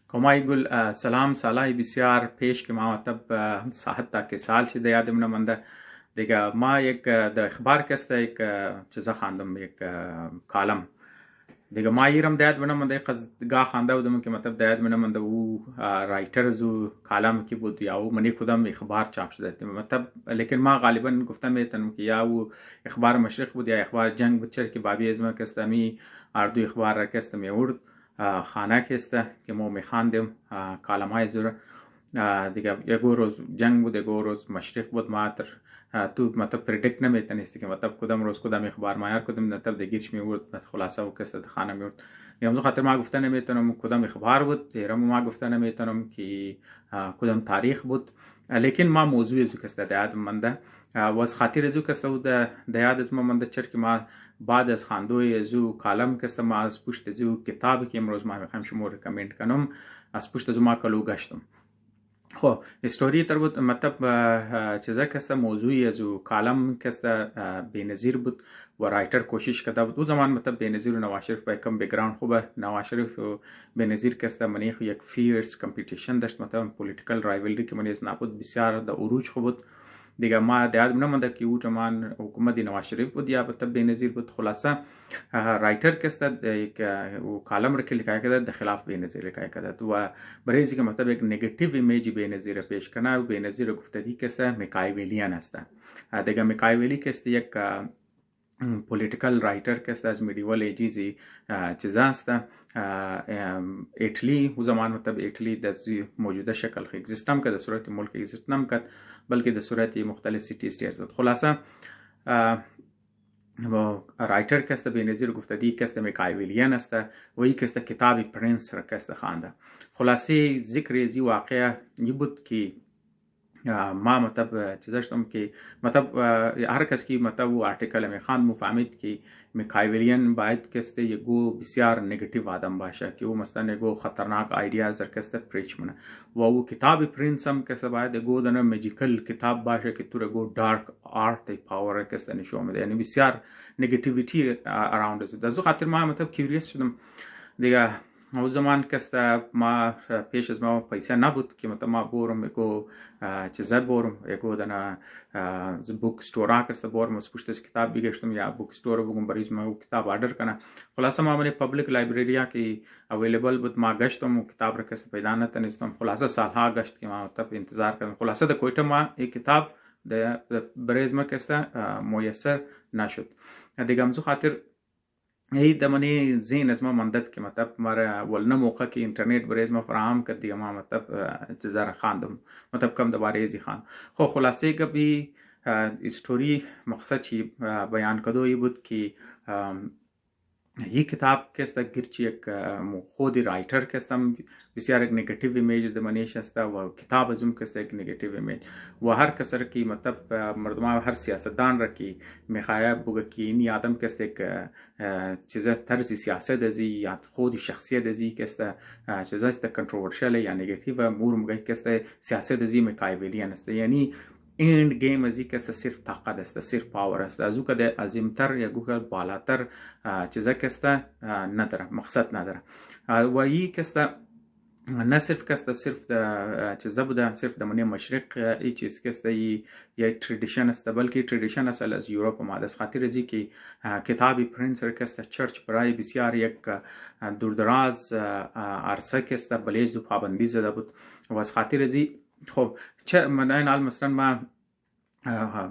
کمای گل سلام سالهای بسیار پیش که ما حتی که سال شده یادم نمانده دیگه. ما یک در اخبار کسته یک چیزا خواندم، یک کالم دیگه ما ایرم داد نمانده گاه خوانده بودم که مطلب داد نمانده او رایتر زو کالم کی بود یا او منی کدام اخبار چاپ شده مطلب، لیکن ما غالبا گفتم میتونم که یا او اخبار مشرق بود یا اخبار جنگ بود، چرا که بابی ازما کستمی اردو اخبار را کستمی ورد خانه کسته که ما میخواندیم کالم های زور دیگه. یکو روز جنگ بود، یکو روز مشرق بود. ما تر تو مطلب پردیکت نمیتونستی که مطلب کدام روز کدام اخبار مایار کدام مطلب دیگرش میورد خلاصه و کسته خانه میورد. یه خاطر ما گفته نمیتونم کدام اخبار بود، دیرم ما گفته نمیتونم که کدام تاریخ بود، لیکن ما موضوع زو کسته دیاد منده واس خاطر زو کسته بود دیاد از ما منده، چرا که ما بعد از خواندوی زو کالم کسته ما از پشت زو کتابی که امروز ما میخوایم شما ریکامند کنم از پشت زو ما کلو گشتم. خب استوری تر بود مطلب چیزا کسته موضوعی ازو کالم کسته بینظیر بود و رایتر کوشش کرده بود. او زمان مطلب بینظیر و نواز شریف با کم بکگراند خوبه. نواز شریف و بینظیر کسته منیخ یک فیرس کمپیتیشن داشت، مطلب پولیتیکل رایولری که منیز نبود بسیار در عروج خوب بود دیگه. ما دیاد نمونده که او زمان حکومت نواز شریف بود یا مطلب بینظیر بود. خلاصه رایتر کسته یک کالم را که لکای کرده در خلاف بینظیر لکای کرده و برای اینکه مطلب یک نگاتیو ایمیج بینظیر پیش کنه و بینظیر گفتگی کسته میکایویلیان است دیگه. میکایویلی کسته یک پولیتیکل رایتر کسته از میدیوال ایجیزی چیز است. ایتلی او زمان مطلب ایتلی در موجوده شکل اگزیستم که در صورت ملک اگزیست نم کرد، بلکه در صورت مختلف سیتی استیت بود. خلاصه و رایتر کسته بینظیر گفتگی کسته میکایویلیان است و این کسته کتابی پرنس را کسته خوانده. خلاصه ذکر زی واقعه یہ بود که ما مطلب چیزاشتم که مطلب هر کس که مطلب و آرتیکل میخواند مفهمید که میکایویلیان باید کسته یگو بسیار نگاتیو آدم باشه که او مثلا یگو خطرناک ایدیاز در کسته پریچ منه و او کتاب پرنس هم کسته باید یگو دنه ماجیکل کتاب باشه که تو یگو دارک آرت پاور کسته نشون میده، یعنی بسیار نگاتیویتی اراوند است. از خاطر ما مطلب کیوریوس شدم دیگه. او زمان کسته ما پیش از ما پیسه نبود که مطلب ما بورم یکو چیزا بورم یکو دنا بوک ستورا کسته بورم از پشت از کتاب بگشتم یا بوک ستور بگم بریز ما کتاب آرڈر کنه. خلاصه ما من پبلیک لایبرری که اویلیبل بود ما گشتم و کتاب را کسته پیدا نتونستم. خلاصه سالها گشت که ما مطلب انتظار کردم. خلاصه در کویته ما این کتاب در بریز ما کسته میسر نشد دیگه. همزو خاطر ای دمانی زین از ما مندد که مطلب مارا ولنه موقع که اینترنت برای از ما فراهم کرد دیگه ما مطلب چیزا خواندم مطلب کم دوباره ازی خواند. خب خلاصه که بی استوری مقصد چی بیان کدوی بود که یہ کتاب کسته گرچه یک خود رایتر کستم بسیار یک نگاتیو ایمیج دمانیش است و کتاب ازم کسته یک نگاتیو ایمیج و هر کسر کی مطلب مردمان هر سیاستدان را کی میخواه بگه که این آدم کسته یک چیزا طرز سیاست ازی یا خود شخصیت ازی کسته چیزا است کنتروورشل یا نگاتیو مور مگه کسته سیاست ازی میکایویلیان است، یعنی ایند گیم ازی کسته صرف طاقت است، صرف پاور است. ازو که عظیمتر یا گوگل بالاتر چیزا کسته نداره، مقصد نداره و این کسته نه صرف کسته صرف چیزا بوده صرف دمانی مشرق ای چیز کسته یه تردیشن است، بلکه تردیشن اصل از یوروپ ما از خاطر ازی که کتابی پرنس کسته چرچ برای بسیار یک دوردراز عرصه کسته بلیز و پابندی زده بود و از خاطر ازی خب چه من این مثلا ما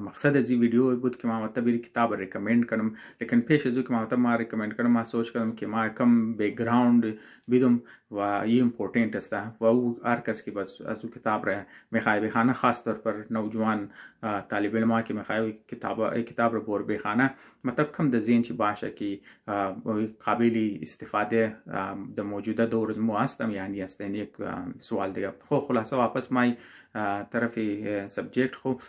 مقصد از این ویدیو بود که ما مطلب کتاب ریکمند کنم، لیکن پیش از او که ما ریکمند کنم ما سوچ کردم که ما کم بیکگراند بدم و این امپورتنت است و او هر کس که بس از او کتاب را میخواد بخونه، خاص طور پر نوجوان طالب علم که میخواد کتاب را بور بخونه مطلب کم د ذهن چی باشه که قابل استفاده در موجوده دور مو هستم یعنی است. یک سوال دیگه. خب خلاصه واپس ما طرف سبجکت خب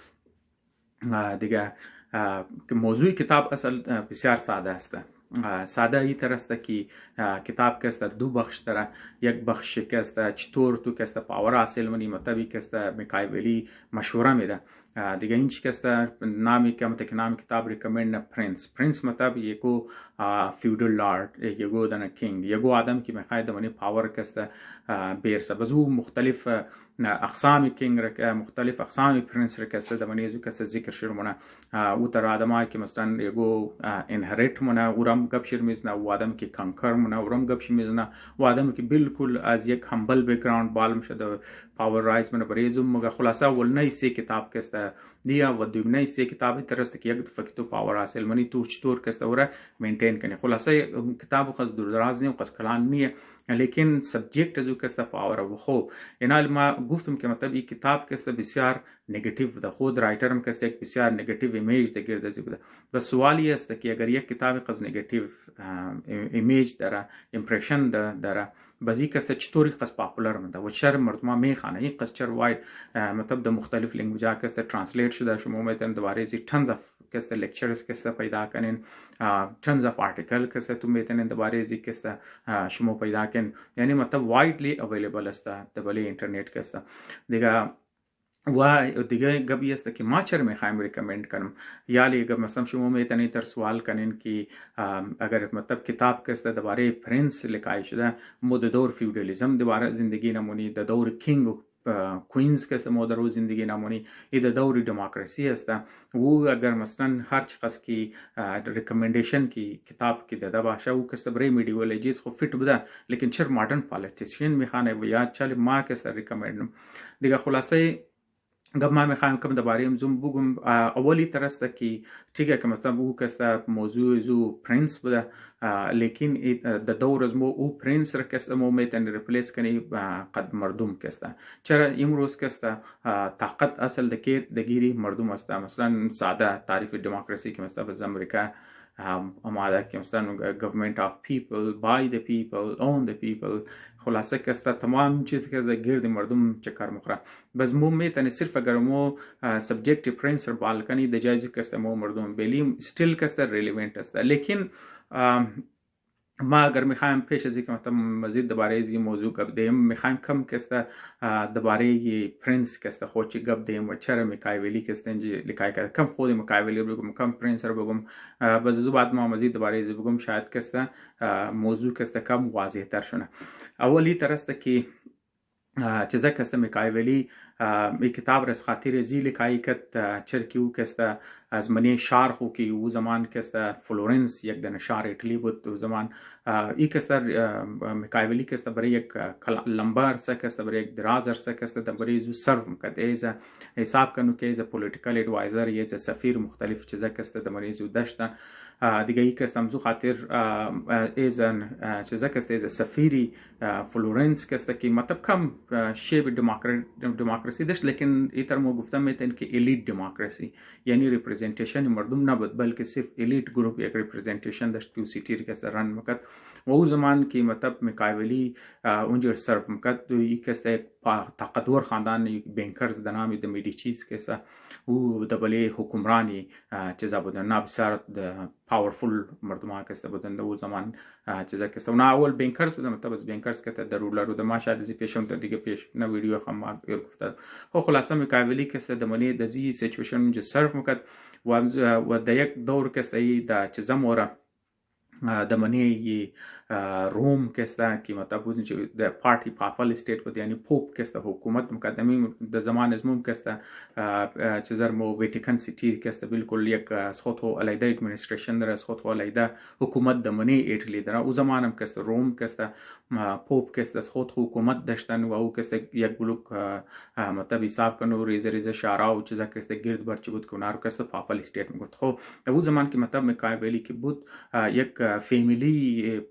دیگه که موضوع کتاب اصل بسیار ساده است. ساده ای تر است که کتاب که است دو بخش داره. یک بخش که است چطور تو که است پاور حاصل منی مطلبی که است میکایولی مشوره میده. دیگه این چی که است نامی که نام کتاب ریکمند پرنس مطلب یکو فیودال لارد یکو دن کینگ یکو آدم که میخواد دمانی پاور که است بیرسه. بزو مختلف اقسام کینگ مختلف اقسام پرنس رکسته دمانی ازو که است ذکر شروع منه او تر آدم که مثلا یکو انهریت منه ورم گپ شیر میزنه و آدم که کانکر منه ورم گپ شیر میزنه و آدم که بالکل از یک همبل بکگراند بالم شده پاور رایز منه بریزم مگه خلاصه ولنی سی کتاب که است دیا و دوگنی سی کتابی ترست که یک دفعه تو پاور حاصل منی تو چطور که است وره مینتین کنی. خلاصه کتاب خاص دور دراز نیم خاص کلان نیه لیکن سبجکت ازو که است پاور و خب اینا ما گفتم که مطلب این کتاب که است بسیار نگاتیو ده. خود رایترم که است یک بسیار نگاتیو ایمیج ده گرد ازو بده. و سوالی است که اگر یک کتاب قز نگاتیو ایمیج داره امپرشن داره بازی که است چطوری قز پاپولار منده و چر مردم میخوانه این قز چر واید مطلب ده مختلف لنگویجا که است ترانسلیت شده شما میتونید دوباره زی tons of که است لیکچرز که است پیدا کنین tons of article که است تو میتونید دوباره زی که است شما پیدا کن یعنی مطلب وایدلی اویلیبل است دوباره اینترنت که است دیگه. و دیگه گبی است که ما چرا میخوایم ریکمند کنم یالی اگر مثلا شما میتونید تر سوال کنین که اگر مطلب کتاب که است درباره پرنس لکای شده مو د دور فیودالیزم دوباره زندگی نمونی د دور کینگ کوینز که است مو در زندگی نمونی ای د دور دموکراسی است و اگر مثلا هر چقدر کی ریکمندیشن کی کتاب کی د باشه او که است برای میډیوال ایجز خو فیټ بده لیکن چر ماډرن پالیټیشین میخانه و یا چل ما که است ریکمند دیگه. خلاصه گب ما میخوایم کم درباره زوم بگم اولی ترسته که چیگه که مثلا او کسته موضوع زو پرنس بوده لیکن د دور از مو او پرنس را کسته مو میتونی ریپلیس کنی قد مردم کسته چرا امروز کسته طاقت اصل دگیری مردم است. مثلا ساده تعریف دموکراسی که مثلا از امریکا آماده که مثلا government of people by the people on the people خلاصه که است تمام چیز که از گرد مردم چکر مخوره بس مو میتونه صرف اگر مو سبجکت پرنسپل بالکنی د جایز که است مو مردم بلیم استیل که است ریلیونت است. لیکن ما اگر میخوایم پیش از اینکه مثلا مزید درباره این موضوع گپ دیم میخوایم کم که است درباره پرنس که است خود چی گپ دیم و چرا میکایولی که است اینجا لکای کرد کم خود میکایولی رو بگم کم پرنس رو بگم باز زو بعد ما مزید درباره این بگم شاید که است موضوع که است کم واضح تر شونه. اولی تر است که چیزا که است میکایولی می کتاب رس خاطر زیل کای کت چرکیو که است از منی شهر خو که او زمان که است فلورنس یک دن شهر ایتالی بود او زمان ای که است میکایولی که است برای یک لمبر سه که است برای یک درازر سه که است برای زو سرو مکد ایز حساب کنو که ایز پولیټیکل ایڈوایزر ایز سفیر مختلف چیزا که است د مریض داشتن دیگه ای که است زو خاطر ایزن چیزا که است ایز سفیری فلورنس که است که مطلب کم شیب دموکراسی داشت لیکن ایتر مو گفتم میتن که الیت دموکراسی یعنی ریپرزنٹیشن مردم نبود بلکه صرف الیت گروپ یک ریپرزنٹیشن داشت که سیتی که رن مکد و او زمان که مطلب میکایولی اونجا سرو مکد تو یک است طاقتور خاندان بینکرز د نام د میډیچیز که است او د بلې حکمرانی چیزا بودن نه بسیار د پاورفول مردم که است بودن او زمان چیزا که است نه اول بینکرز بودن مطلب از بینکرز که د رولر د ما شاید زی پیشم ته دیگه پیش نه ویډیو خام ما گفتم خو خلاصه میکایولی که است د منی د زی سچویشن چې سرو مکد و د یک دور که است د چیزا موره د منی روم که است که مطلب بودن چې د پارتی پاپل استیت بود یعنی پوپ که است حکومت مقدمی د زمان ازموم که است چیزر مو ویتیکن سیتی که است بالکل یک سخوتو علیده ادمنستریشن در سخوتو علیده حکومت د منی ایتالی در او زمانم که است روم که است پوپ که است سخوت حکومت داشتن و او که است یک بلوک مطلب حساب کنو ریزه شارا و چیزا که است گرد برچ بود کنار که است پاپل استیت میگفت. خب او زمان که مطلب میکایولی که بود یک فامیلی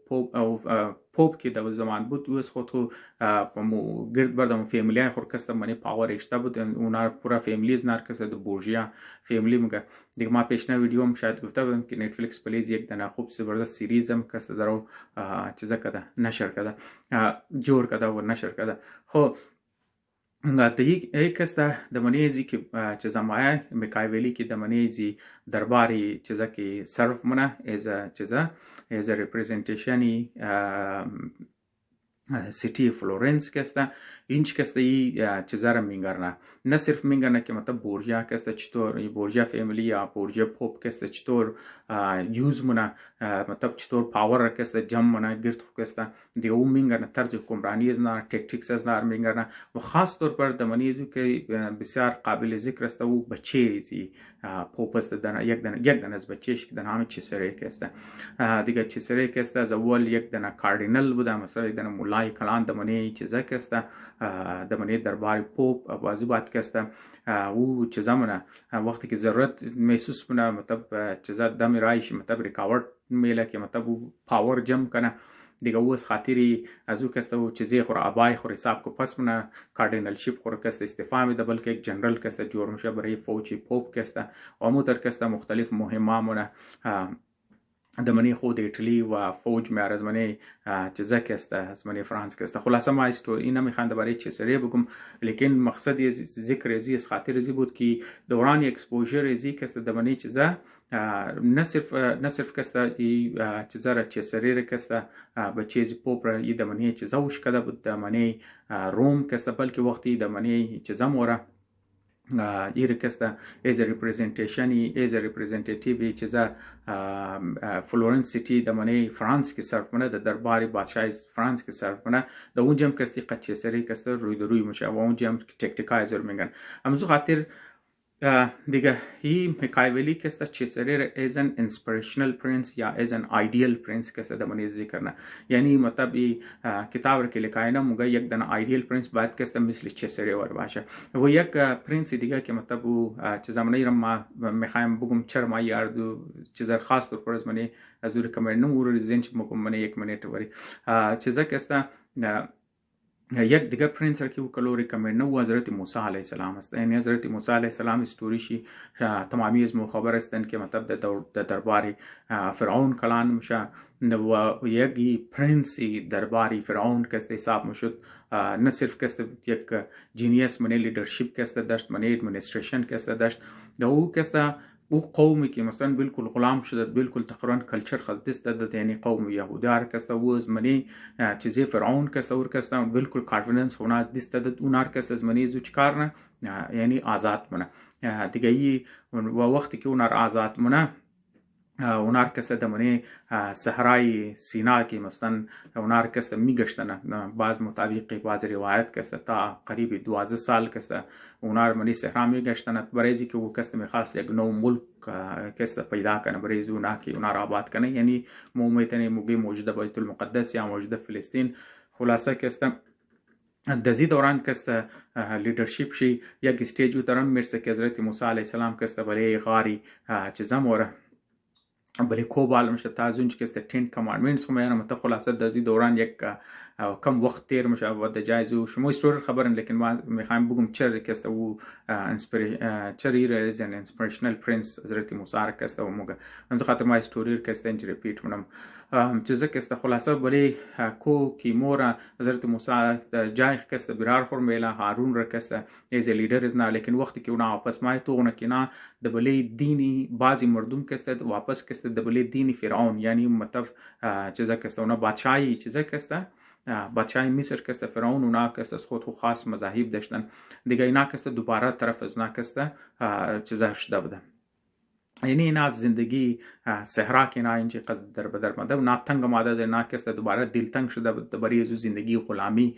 پوپ که در زمان بود او از خودتو گرد بردم فامیلی خور کست منی پاور اشته بود اونا پورا فامیلی از نار کست دو بورژیا فامیلی مگه دیگه ما پیشنا ویدیو هم شاید گفته بودم که نتفلیکس پلیز یک دنا خوب زبردست سیریز هم کست درو چیزا کده نشر کده جور کده و نشر کده. خب یک است دمانیزی که چیزا مایه میکایولی که دمانیزی درباری چیزا که صرف منه از ریپرزنتیشنی سیتی فلورنس کسته اینچ کسته ای چیزا را میگرنه نه صرف میگرنه که مثلا بورژیا کسته چطور بورژیا فامیلی یا بورژیا پوپ کسته چطور یوز منه مطلب چطور پاور را کسته جمع منه گرد کسته دیگه اون میگرنه طرز حکمرانی از نار تکتیکس از نار میگرنه و خاص طور پر دمانیزو که بسیار قابل ذکر است و بچه زی پوپ است یک دن از بچهش که دن همه چیسره کسته دیگه چیسره کسته از اول یک دن کاردینال بوده مثلا یک دن مولای کلان دمانی چیزا کسته دمانی درباری پوپ بازی باید کسته او چیزا منه وقتی که ضرورت محسوس منه مطلب چیزا دم رایش مطلب ریکاورد میله که مطلب او پاور جمع کنه دیگه او از خاطری از او کسته او چیزی خور آبای خور حساب کو پس منه کاردینال شیپ خور کسته استعفا میده بلکه یک جنرال کسته جور میشه برای فوجی پوپ کسته و مو در کسته مختلف مهمه منه دمنی خود ایتالی و فوج میاره از منی چیزا کسته از منی فرانس کسته خلاصه ما استوری اینا میخوام برای چه سری بگم لیکن مقصد ذکر از خاطر زی بود که دوران اکسپوژر زی کسته دمنی چیزا نه صرف کسته چیزا را چه سری کسته به چیز پوپ را دمنی چیزا وش کده بود دمنی روم کسته بلکه وقتی دمنی چیزا موره ایره کسته از ریپرزنتیتیو چیزا فلورنس سیتی دمانی فرانس که صرف منه در درباری بادشاهی فرانس که صرف منه در اونجا هم کستی قچه سری کسته روی میشه و اونجا هم تکتیکای زور میگن همزو خاطر دیگه هی میکایولی کسته چه سری از ان انسپیریشنل پرنس یا از ان آیدیل پرنس کسته دمانی ذکر نه یعنی مطلب کتاب رو که لکاینا موگه یک دن آیدیل پرنس باید کسته مثل چه سری ور باشه و یک پرنس دیگه که مطلب او چه زمانی رو ما میخوایم بگم چرا ما یاردو چیزر خاص طور پر از منی از اون کامرنم او زنچ مگم منی یک منیت وری چیزا کسته یک دیگه پرنس که او کلو ریکمند نو حضرت موسی علیه السلام است یعنی حضرت موسی علیه السلام استوریشی تمامی از خبر هستند که مطلب در درباری فرعون کلان میشه و یکی پرنسی درباری فرعون کسته حساب میشد نه صرف کسته یک جینیس منی لیدرشپ کسته داشت منی ادمنستریشن کسته داشت او کسته او قومی که مثلا بالکل غلام شده بالکل تقریبا کلچر خزدست داده یعنی قوم یهودار کسته و از منی چیزی فرعون کسته ور کسته بالکل کانفیدنس اون از دست داده اون هر کس از منی زو چکار نه یعنی آزاد منه دیگه ای و وقتی که اون آزاد منه اونار کسته دمانی صحرای سینا کی مثلا اونار کسته میگشتن بعض مطابق بعض روایت کسته تا قریب 12 سال کسته اونار منی صحرا میگشتن برای اینکه او کسته میخواست یک نو ملک کسته پیدا کنه برای زونا کی اونار آباد کنه یعنی مومیتنی موگی موجوده بیت المقدس یا موجوده فلسطین خلاصه کسته دزی دوران کسته لیدرشپ شی یک استیج دوران مرسه که حضرت موسی علیه السلام کسته برای غاری چیزا موره بله کوبال میشه تازونج که است 10 کاماندمنتس هم یعنی مت خلاصه دزی دوران یک کم وقت تیر میشه و د جایزو شما استور خبرن لیکن ما میخوایم بگم چه که است او چری از ان انسپیریشنل پرنس حضرت موسی که است و موگه من خاطر ما استوری که است انج ریپیت منم چیزا که است خلاصه بله کو کی مورا حضرت موسی جای که است برار خور میلا هارون را که است از لیدر از نه لیکن وقتی که اونا واپس ما تو نه کینا د بله دینی بعضی مردم که است واپس که است د بله دینی فرعون یعنی مطلب چیزا که است اونا بادشاهی چیزا که است بادشاهی مصر که است فرعون اونا که است خود خاص مذاهب داشتن دیگه اینا که است دوباره طرف از نه که است چیزا شده بوده یعنی این از زندگی صحرا که نه اینجا قصد در بدر ماده و ناتنگ ماده در ناکسته دوباره دلتنگ شده برای از زندگی غلامی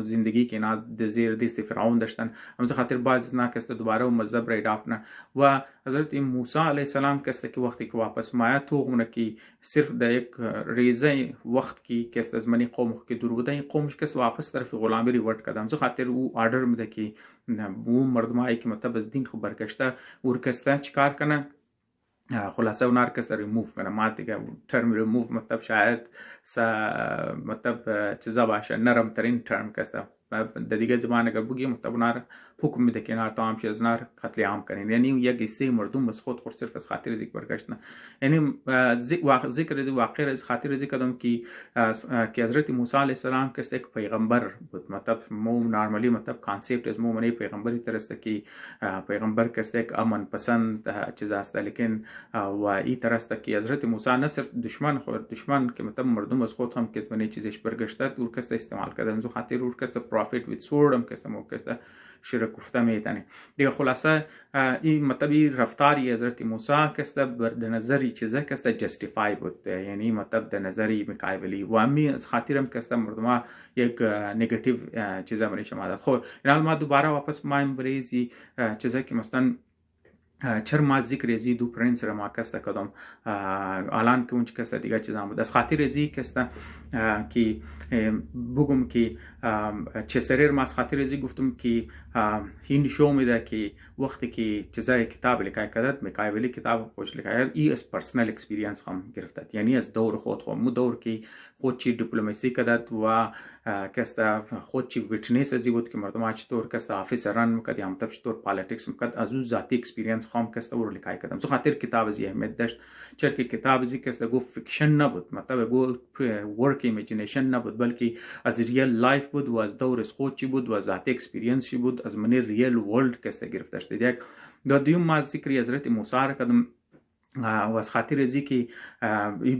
زندگی که نه زیر دست فرعون داشتن همز خاطر بعض ناکسته دوباره و مذهب را اداپنه و حضرت موسی علیه السلام کسته که وقتی که واپس مایا توغمونه که صرف در یک ریزه وقت که کسته از منی قوم که دور بوده این قومش کس واپس طرف غلامی ریورد کرده همز خاطر او آردر میده که او مردمایی که مطلب از دین خو برگشته ورکسته چیکار کنه خلاصه اونار کسته ریموف کنه ما دیگه ترم ریموف مطلب شاید مطلب چیزا باشه نرم ترین ترم کسته در دیگه زبان اگر بگیم مطلب اونا حکم میده که اینا تمام شه از اینا قتل عام کنین. یعنی یک حصه مردم از خود صرف از خاطر ذکر برگشت نه. یعنی ذکر از واقع از خاطر ذکر کردم که حضرت موسی علیه السلام که یک پیغمبر بود. مطلب مو نورمالی مطلب کانسپت از مو منی پیغمبری ترسته که پیغمبر که یک امن پسند چیز است، لیکن و این ترسته که حضرت موسی نه صرف دشمن که مطلب مردم از خود هم که منی چیزش برگشته دور کسته استعمال کردن زو خاطر ور کسته پروفیت ویت سورد هم کسته مو کسته شرک گفته میتنه دیگه. خلاصه این مطلبی رفتاری حضرت موسی کسته بر نظری چیزه کسته جستیفای بود، یعنی مطلب در نظری مقایبلی و امی از خاطرم کسته مردم یک نگاتیو چیزه منی شما. خب این ما دوباره واپس مایم بریزی چیزه که مثلا چرا ما ذکر ازی دو پرنس را ما کسته کدام الان که اونچ کسته دیگه چیزا بود از خاطر ازی کسته که بگم که چه سریر ما از خاطر ازی گفتم که این شو میده که وقتی که چیزای کتاب لکای کدد مقایبلی کتاب خوش لکای ای از پرسنل اکسپریانس هم گرفته، یعنی از دور خود مو دور که خود چی دیپلماسی کدد و کسته خود چی ویتنس ازی بود که مردم چطور کسته افیسران میکرد یا مطلب چطور پالیتیکس میکرد از او ذاتی اکسپریانس خام کسته ور لکای کدم. سو خاطر کتاب ازی اهمیت داشت، چرا که کتاب ازی کسته گو فیکشن نبود، مطلب گو ورک ایمیجینیشن نبود، بلکه از ریل لایف بود و از دور خود چی بود و از ذاتی اکسپریانس چی بود، از من ریل ورلد کسته گرفته شد. یک دادیم ما ذکر حضرت موسی را کدم و از خاطر ازی که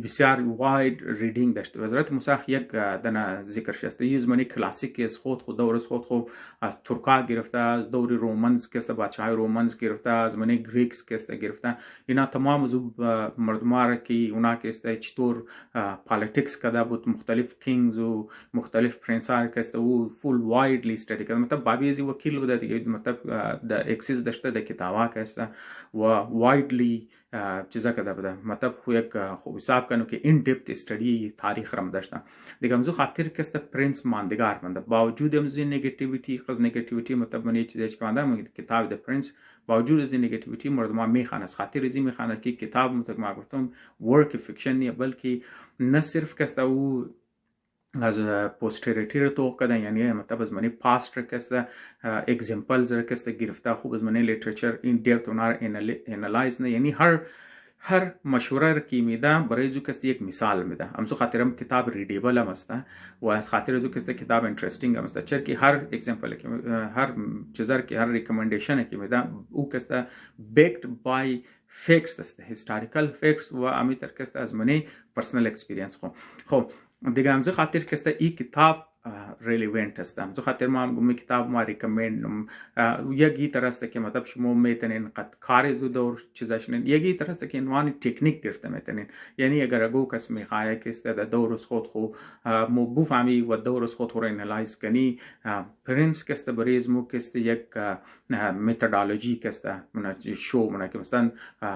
بسیار واید ریدینگ داشته. حضرت موسی یک دنا ذکر شسته یه زمانی کلاسیک از خود دور از خود از ترکا گرفته، از دور رومانز که است بادشاهی رومانز گرفته، از زمانی گریکس که است گرفته. اینا تمام از مردمان که اونا که است چطور پالیتیکس کده بود، مختلف کینگز و مختلف پرنسار که است او فول وایدلی استدی کرد. مطلب بابی ازی وکیل بوده دیگه، مطلب د اکسس داشته د کتابا که است و وایدلی چیزا کده بوده. مطلب یک خوب حساب کنو که این دپت استدی تاریخ رم داشته دیگه. امزو خاطر که است پرنس ماندگار منده باوجود امزو نگاتیویتی خز نگاتیویتی مطلب منی چیزش که منده کتاب د پرنس باوجود از نگاتیویتی مردم میخوانه از خاطر ازی میخوانه که کتاب مطلب ما گفتم ورک فیکشن نیه، بلکه نه صرف که است او از پوستریتی رو تو کردن، یعنی مطلب از منی پاست رو کسته اگزمپلز رو کسته گرفته خوب از منی لیتریچر این دیپت اونار انالایز نه، یعنی هر مشوره رو که میده برای زو کسته یک مثال میده. امسو خاطرم کتاب ریډیبل هم است و از خاطر زو کسته کتاب انترستینگ هم است، چرا که هر اگزمپل که هر چیزر که هر ریکمندیشن که میده او کسته بیکد بای فیکس است، هیستوریکال فیکس و امیتر کسته از منی پرسنل اکسپریانس. خب دیگه امزو خاطر کسته ای کتاب ریلیونت است. امزو خاطر ما هم کتاب ما ریکمند یکی طرح است که مطلب شما میتونین قد کار زو دور چیزاشنین یکی طرح است که انوانی تکنیک گرفته میتونین، یعنی اگر اگو کس میخواه که است در دور خود خو مو بفهمی و دور خود رو انالایز کنی پرنس کسته بریز مو کسته یک متدولوژی کسته من شو من که مثلا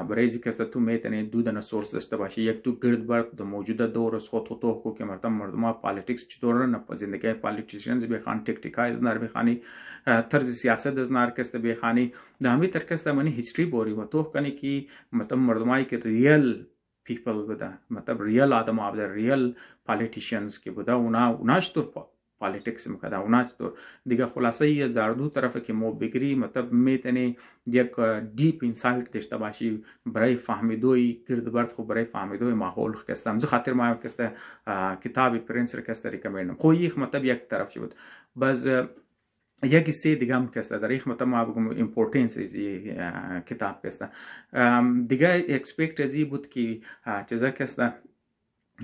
بریزی کسته تو میتونین دو دنا سورس داشته باشی، یک تو گرد برد در موجوده دور خود تو کو که مردم پالیتیکس چطور نپذیرند که پالیتیشنز بخوان تکتیکای از نر بخوانی طرز سیاست از نر کسته بخوانی دامی تر کسته منی هیستوری بوری و تو کنی که مطلب مردمایی که ریل پیپل بوده، مطلب ریل آدم آبده ریل پالیتیشنز که بوده اوناش تو پالیتیکس میکرده اوناش تو دیگه. خلاصه یه زردو طرفه که مو بگیری مطلب میتونی یک دیپ اینسایت داشته باشی برای فهمیدوی گردبرد خو برای فهمیدوی ماحول کسته. امزو خاطر ما کسته کتابی پرنس رو کسته ریکمندم خو یک مطلب یک طرف چی بود. باز یکی سه دیگه هم کسته در ایخ مطلب ما بگم امپورتنس ازی کتاب کسته دیگه اکسپکت ازی بود که چیزا کسته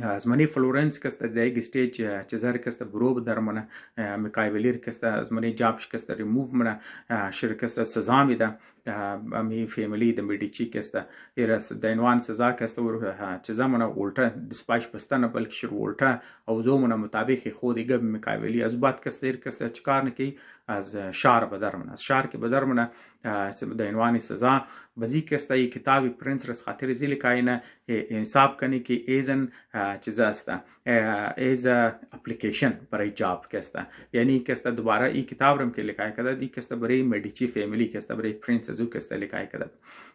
از منی فلورنس کسته در یک استیج چیزار کسته برو بدرمانه مکایولیر کسته از منی جابش کسته ریموو منه شرکسته سزا میده امی فیملی د میډیچی کسته ایرس د انوان سزا کسته ور چیزا منه الټا دسپاش پستنه بلکې شر الټا او زو منه مطابق خود دیگه مکایولی از بعد کسته ایر کسته چکار نکی از شار بدرمنه از شار که بدرمنه د انوانی سزا بزی کستا ای کتابی پرنس رس خاطر زیل کاینا حساب کنی که ایزن چیز است ایز اپلیکیشن برای جاب کستا یعنی کستا دوباره ای کتاب رم که لکای کده دی کستا برای مدیچی فامیلی کستا برای پرنس ازو کستا لکای کده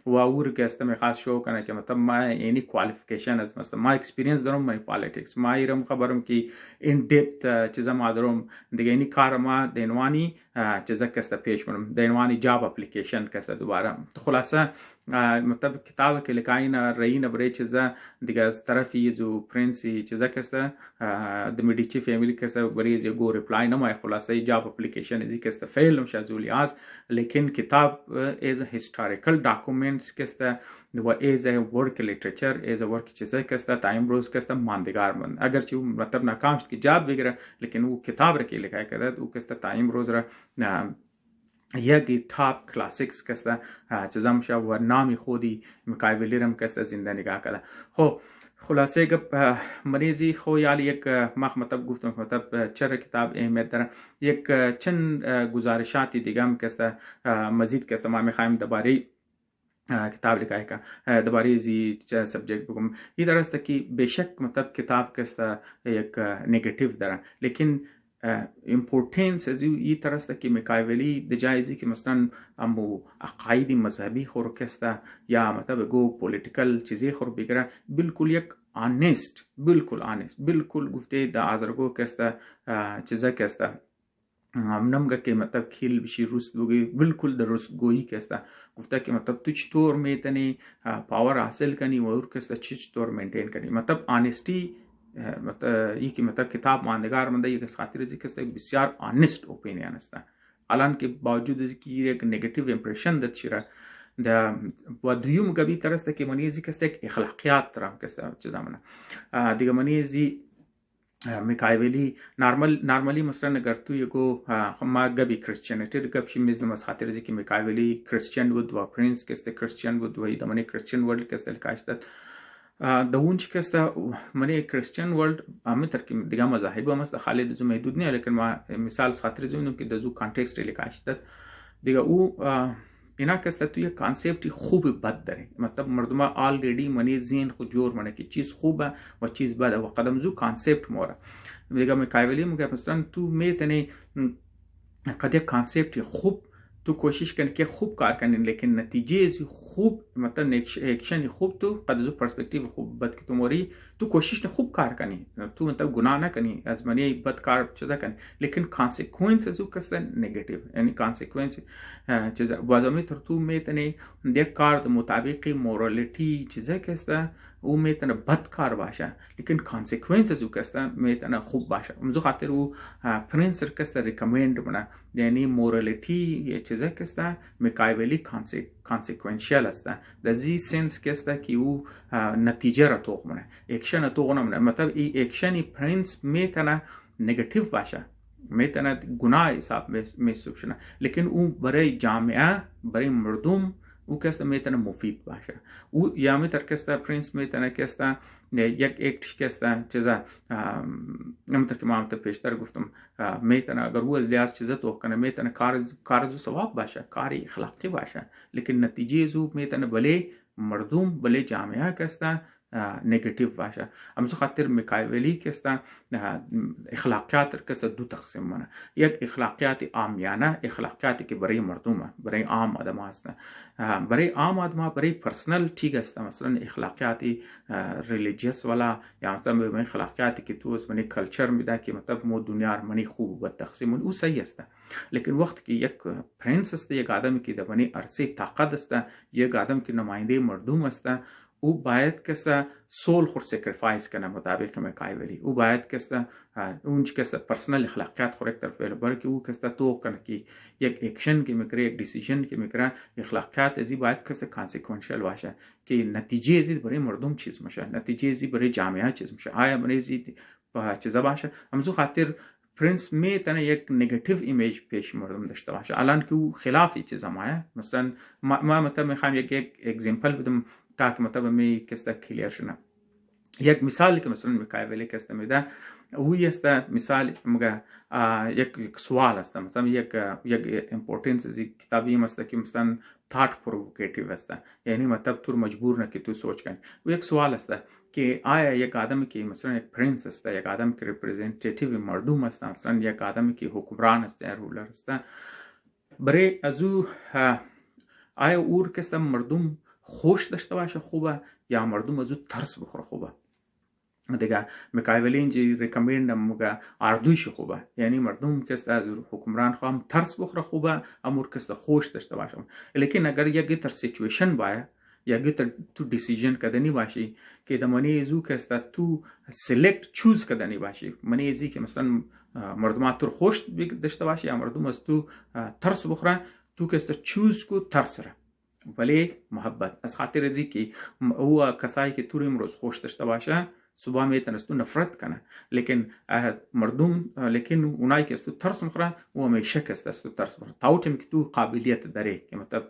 و اور کستا می خاص شو کنه که مطلب ما یعنی کوالیفیکیشن از مثلا ما اکسپریانس دارم ما پالیټکس ما ایرم خبرم که این ډیپت چیزا ما دارم دیگه اینی کار ما دینوانی چیزا کستا پیش برم دینوانی جاب اپلیکیشن کستا دوباره خلاصه مطلب کتاب که لکاینا رئینا برای چیزا دیگه از طرفی زو پرنسی چیزا کستا د مدیچی فامیلی کستا برای زی گو ریپلای نمای خلاصه جاب اپلیکیشن ازی کستا فیلم شازولی از لیکن کتاب از هیستوریکل ڈاکومنٹس کستا و از ورک لیٹریچر از ورک چیزا کستا ٹائم روز کستا ماندگار من اگرچہ مطلب ناکام شد کی جاب بگیره لیکن وہ کتاب رکی لکھائی کرده وہ کستا ٹائم روز را یکی تاپ کلاسیکس کستا چیزام شا و نامی خودی مکایولی رم کستا زنده نگاه کرده خب خلاصه گپ مریضی خو یالی یک مطلب گفتم مطلب چرا کتاب اهمیت داره یک چند گزارشاتی دیگه هم کستا مزید کستا ما میخوایم درباره کتاب لکھائے کا دوباره زی سبجیکٹ بگم یہ درسته که بیشک مطلب کتاب کستا یک نیگیٹیو داره لیکن امپورتنس از این طرسته که مکایولی د جایزی که مثلا امو عقاید مذهبی خور کستا یا مطلب گو پولیټیکل چیزی خور بگیره بالکل یک آنست بالکل گفته دا آزرگو کستا چیزا کستا نمگه که مطلب کھیل بشی رست بگی بالکل در رست گویی کستا گفته که مطلب تو چطور میتنی پاور حاصل کنی و اور کستا چطور مینٹین کنی مطلب آنستی مطلب ای که مطلب کتاب ماندگار منده یک خاطر ازی کستا یک بسیار آنست اوپینین است الان که باوجود ازی که یک نیگیٹیو امپریشن دت شیره و دویم گبی ترسته که منی ازی کستا یک اخلاقیات ترام کستا چیزا منه دیگه منی ازی میکایولی نارمالی مثلا اگر تو یکو ما گبی کریسچینیتی گب شی میزنم از خاطر ازی که میکایولی کریسچین بود و پرنس کستا کریسچین بود و ایدامنی کریسچین ورلد کستا لکاشتد دونچ کستا منی کریسچین ورلد همه ترکیم دیگه مذاهب هم است خالد زو محدود نه لیکن ما مثال خاطر زمینم که دزو کانتکست لکاشتد دیگه او اینا کستا تو یک کانسپتی خوب بد داره مطلب مردم آلریڈی منی ذهن خود جور منه که چیز خوبه و چیز بده و قدم زو کانسپت موره دیگه میکایولی میگه مثلا تو میتونی قد یک کانسپت خوب تو کوشش کنی که خوب کار کنی لیکن نتیجه ازی خوب مثلا اکشن خوب تو قد زو پرسپکتیو خوب بد که تو موری تو کوشش خوب کار کنی تو مطلب گناه نکنی از منی بد کار چیزا کنی لیکن کانسیکوینس ازو کسا نیگیٹیو یعنی کانسیکوینس چیزا بازمی تر تو میتنی یک کار مطابق مورالیتی چیزا کسا او میتونه بد کار باشه لیکن کانسیکوینس ازو کسا میتونه خوب باشه امزو خاطر او پرنس کسا ریکمند بنا یعنی مورالیتی چیزا کسا میکایولی کانسیکوینشیل است در زی سنس کسا که او نتیجه را توق منه اکشن توق نمونه مطلب ای اکشنی پرنس میتونه نگاتیو باشه میتونه گناه حساب محسوب شنه لیکن او برای جامعه برای مردم او کستا میتونه مفید باشه او یا میتر کستا پرنس میتونه کستا یک اکتش کستا چیزا نمیتر که ما پیشتر گفتم میتونه اگر او از لحاظ چیزا توق کنه میتونه کار زو ثواب باشه کار اخلاقی باشه لیکن نتیجه زو میتونه بله مردم بله جامعه کستا نیگیٹیو باشه امزو خاطر میکایولی کستا اخلاقیات کستا دو تقسیم منه یک اخلاقیات عامیانه اخلاقیاتی که برای مردمه برای عام آدم هستن برای عام آدم برای پرسنل ٹھیک است مثلا اخلاقیاتی ریلیجیس والا یا مثلا اخلاقیاتی که تو از منی کلچر میده که مطلب مو دنیا منی خوب و تقسیم او صحیح است لیکن وقت که یک پرنس است یک آدمی که در منی عرصه طاقت است یک آدم که نماینده مردم است او باید کسا سول خود سکریفایس کنه مطابق میکایولی او باید کسا اونچ کسا پرسنل اخلاقیات خود یک طرف بره که او کسا توق کنه که یک اکشن که میکره یک دیسیژن که میکره اخلاقیات ازی باید کسا کانسیکونشل باشه که نتیجه ازی برای مردم چیز میشه نتیجه ازی برای جامعه چیز میشه آیا برای ازی چیزا باشه همزو خاطر پرنس میتونه یک نگاتیو ایمیج پیش مردم داشته باشه الان که او خلافی چیزا مایه مثلا ما مثلا میخوام یک اگزمپل بدم تا که مطلب می کستا کلیر شنه یک مثالی که مثلا میکایولی کستا میده او است مثال مگه یک سوال است، مثلا یک امپورتنس از کتابی است که مثلا thought provocative است، یعنی مطلب تو مجبور نه که تو سوچ کنی. و یک سوال است که آیا یک آدم که مثلا یک پرنس است، یک آدم که ریپرزنتیتیو مردم است، مثلا یک آدم که حکمران است یا رولر است، برای از او آیا اور که مردم خوش داشته باشه خوبه یا مردم از او ترس بخوره خوبه. دیگه میکایولین جی ریکامند مگه اردوش خوبه، یعنی مردم که از حکمران خواهم ترس بخوره خوبه، امور که خوش داشته باشه. لیکن اگر یک تر سیچویشن باشه یا تر تو دیسیژن کدنی باشی که دمانی ازو که تو سلیکت چوز کدنی باشی، منی ازی که مثلا مردم تر خوش داشته باشه یا مردم از تو ترس بخوره، تو که چوز کو ترس را ولی محبت. از خاطر ازی که او کسایی که تو امروز خوش داشته باشه صبح میتونه از تو نفرت کنه، لیکن مردم لیکن اونایی که از تو ترس میخوره و همیشه که از تو ترس میخوره تاوتم که تو قابلیت داری که مطلب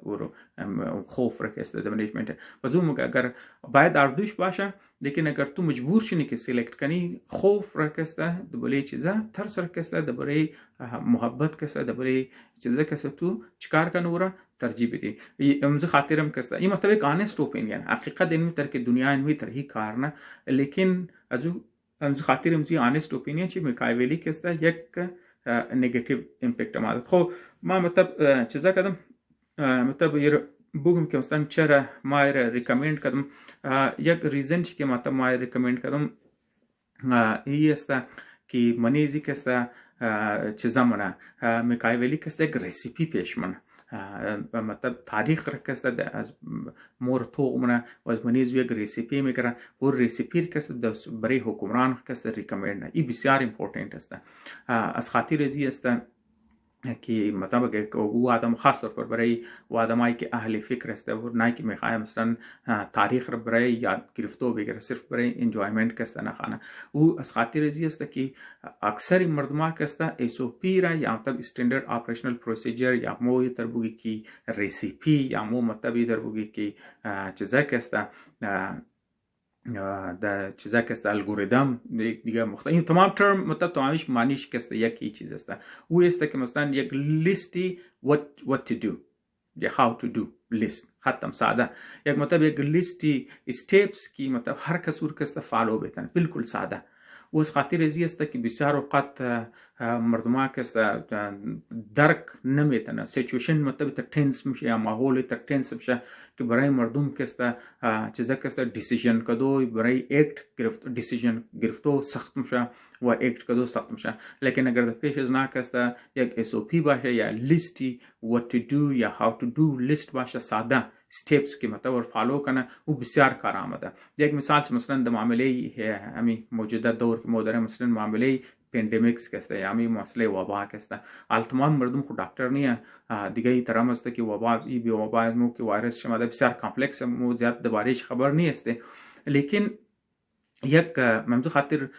خوف را که است منیجمنت بازو اگر باید اردوش باشه، لیکن اگر تو مجبور شنی که سیلکت کنی خوف را که است دبلی چیزا، ترس را که است دبلی محبت که است دبلی چیزا که است، تو چیکار کنی ورا ترجیح بدی. امروز خاطرم که است این مطلب یک آنست اوپینین حقیقت اینمی تر که دنیا اینمی تر هی کار نه، لیکن از خاطر امروز آنست اوپینین چی میکایولی که است یک نگاتیو امپکت آمد. خب ما مطلب چیزا کردم مطلب بگم که مثلا چرا ما ریکامند کردم، یک ریزن که مطلب ما ریکامند کردم این است که منیزی که است چیزا منه میکایولی که است یک رسیپی پیش منه مطلب تاریخ رکسته از مور توغمونه و از منیز یک ریسیپی میگرن و ریسیپی کسته برای حکمران کسته ریکامند. این بسیار امپورتنت است. از خاطر ازی است که مطلب که او آدم خاص طور پر برای و آدمایی که اهل فکر است و نه که میخواه مثلا تاریخ را برای یاد گرفتو بگیره، صرف برای انجوایمنت کسته نخانه. او از خاطر ازی است که اکثر مردم کسته ایسوپی را یا مطلب استاندارد اپریشنل پروسیجر یا مو تر بگی که ریسیپی یا مو مطلب در بگی که چیزا کسته در چیزا که است الگوریتم دیگه مختلف این تمام ترم مطلب تمامش معنیش که است یکی چیز است. او است که مثلا یک لیستی what to do یا how to do لیست ختم ساده، یک مطلب یک لیستی steps کی مطلب هر کس ور کس فالو بکنه بالکل ساده. و از خاطر ازی است که بسیار اوقات مردم کس درک نمیتونه سیچویشن مطلب تر تنس میشه یا ماحول تر تنس میشه که برای مردم کس چیزا کس دیسیژن کدو برای اکت گرفت دیسیژن گرفتو سخت میشه و اکت کدو سخت میشه. لیکن اگر در پیش از ناکست یک SOP باشه یا لیستی what to do یا how to do لیست باشه ساده steps که مطور فالو کنه و بسیار کار آمده. یک مثال مثلا در معامله همی موجوده دور که مداره مثلا معامله پندمیکس کسته یا همی مسئله وبا کسته تمام مردم خود دکتر نیه دیگه ای ترام است که وبا ای بی وبا مو که وایرس شما بسیار کامپلکس مو زیاد دربارهش خبر نیسته، لیکن یک ممزو خاطر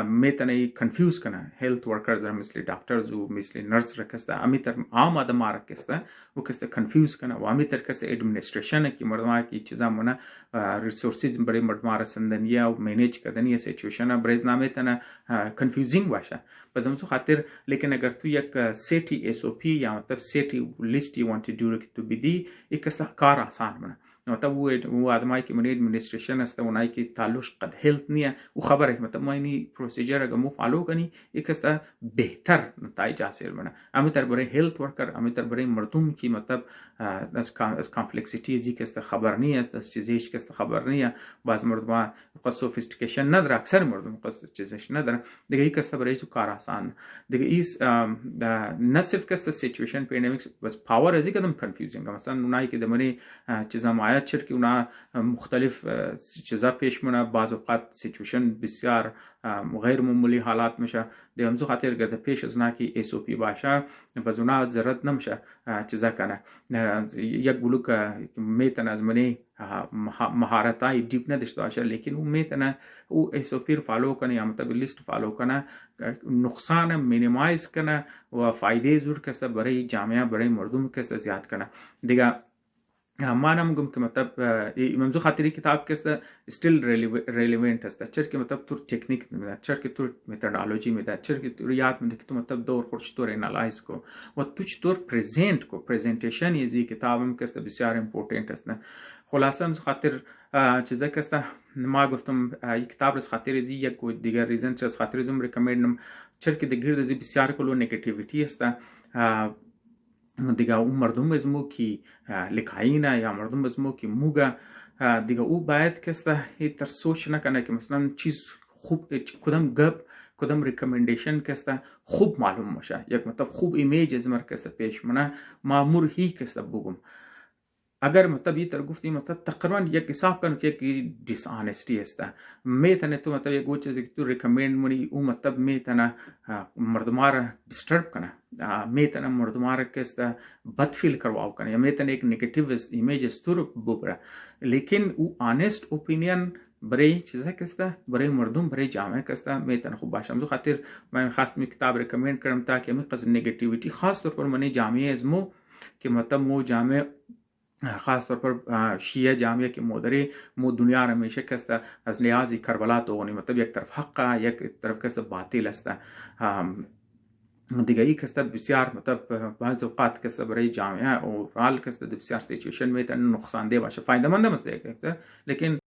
میتونه کنفیوز کنه هیلث ورکرز مثل دکترز و مثل نرس رکسته امیتر عام آدم رکسته و کسته کنفیوز کنه و امیتر کسته ادمنستریشن کی مردم کی چیزا مونه ریسورسز برای مردم رساندنیه و منیج کردنی سیچویشن برای نمیتونه کنفیوزینگ باشه. پس ممزو خاطر لیکن اگر تو یک سیتی SOP یا مطلب سیتی لیستی وانت دو که تو بدی یک کسته کار آسان منه. مطلب و آدمایی که من ادمنستریشن است و اونایی که تعلق قد هیلث نیه و خبره که مطلب ما اینی پروسیجر اگر مو فالو کنی یک است بهتر نتایج حاصل منه. امیتر برای هیلث ورکر امیتر برای مردم که مطلب از کامپلکسیتی ازی که است خبر نیه است از چیزیش که است خبر نیه، باز مردم قصد سوفیستیکیشن نداره، اکثر مردم قصد چیزش نداره دیگه. یک است برای تو کار آسان دیگه ایس نه صرف که است سیچویشن پندمیکس بس پاور ازی کدام کنفیوزینگ مثلا اونایی که دمنی چیزا مایه چر که اونا مختلف چیزا پیش مونه، بعض اوقات سیچویشن بسیار غیر معمولی حالات میشه دیگه همزو خاطر گرده پیش از ناکی SOP باشه باز اونا ضرورت نمیشه چیزا کنه. یک بلوک میتونه از منی مهارت های دیپ نداشته باشه لیکن او میتونه او SOP رو فالو کنه یا مطلب لیست فالو کنه، نقصان مینیمایز کنه و فایده زور کسته برای جامعه برای مردم کسته زیاد کنه دیگه. مانم گم که مطلب منظور خاطری کتاب که است still relevant است چرا که مطلب تو تکنیک میده چرا که تو methodology میده چرا که تو یاد میده که تو مطلب دور خود چطور انالایز کو و تو چطور پرزنت کو پرزنتیشن یزی کتابم که است بسیار امپورتنت است نه خلاصه خاطر چیزا که است ما گفتم یک کتاب از خاطر یزی یک دیگر ریزن چه از خاطر زم ریکمندم چرا که دیگر یزی بسیار کلو نگاتیویتی است دیگه اون مردم از مو کی لکاینا یا مردم از مو کی موگا دیگه او باید کسته تر سوچ نکنه که مثلا چیز خوب کدام گپ کدام ریکمندیشن کسته خوب معلوم باشه یک مطلب خوب ایمیج از مرکز پیش منه مامور هی کسته بگم اگر مطلب یہ طرح گفتی مطلب تقریبا یک حساب کنو که یک ڈس آنسٹی هسته میتونه تو مطلب یک چیزی که تو ریکمند منی او مطلب میتونه مردمار ڈسٹرب کنه میتونه مردمار کسته بد فیل کرواو کنه یا میتونه یک نیگیتیو ایمیج استور ببره لیکن او آنست اوپینین برای چیزا کسته برای مردم برای جامعه کسته میتونه خوب باشه امزو خاطر من خواست می کتاب ریکمند کردم تاکه می قصد نیگیتیویتی خاص طور پر منی جامعه از مو که مطلب مو جامعه خاص طور پر شیعه جامعه که مدری مو دنیا را میشه کسته از لحاظ کربلا تو مطلب یک طرف حق یک طرف کسته باطل است دیگه ای کسته بسیار مطلب بعض اوقات کسته برای جامعه او رال کسته بسیار سیچویشن میتونه نقصان ده باشه فایده مند است لیکن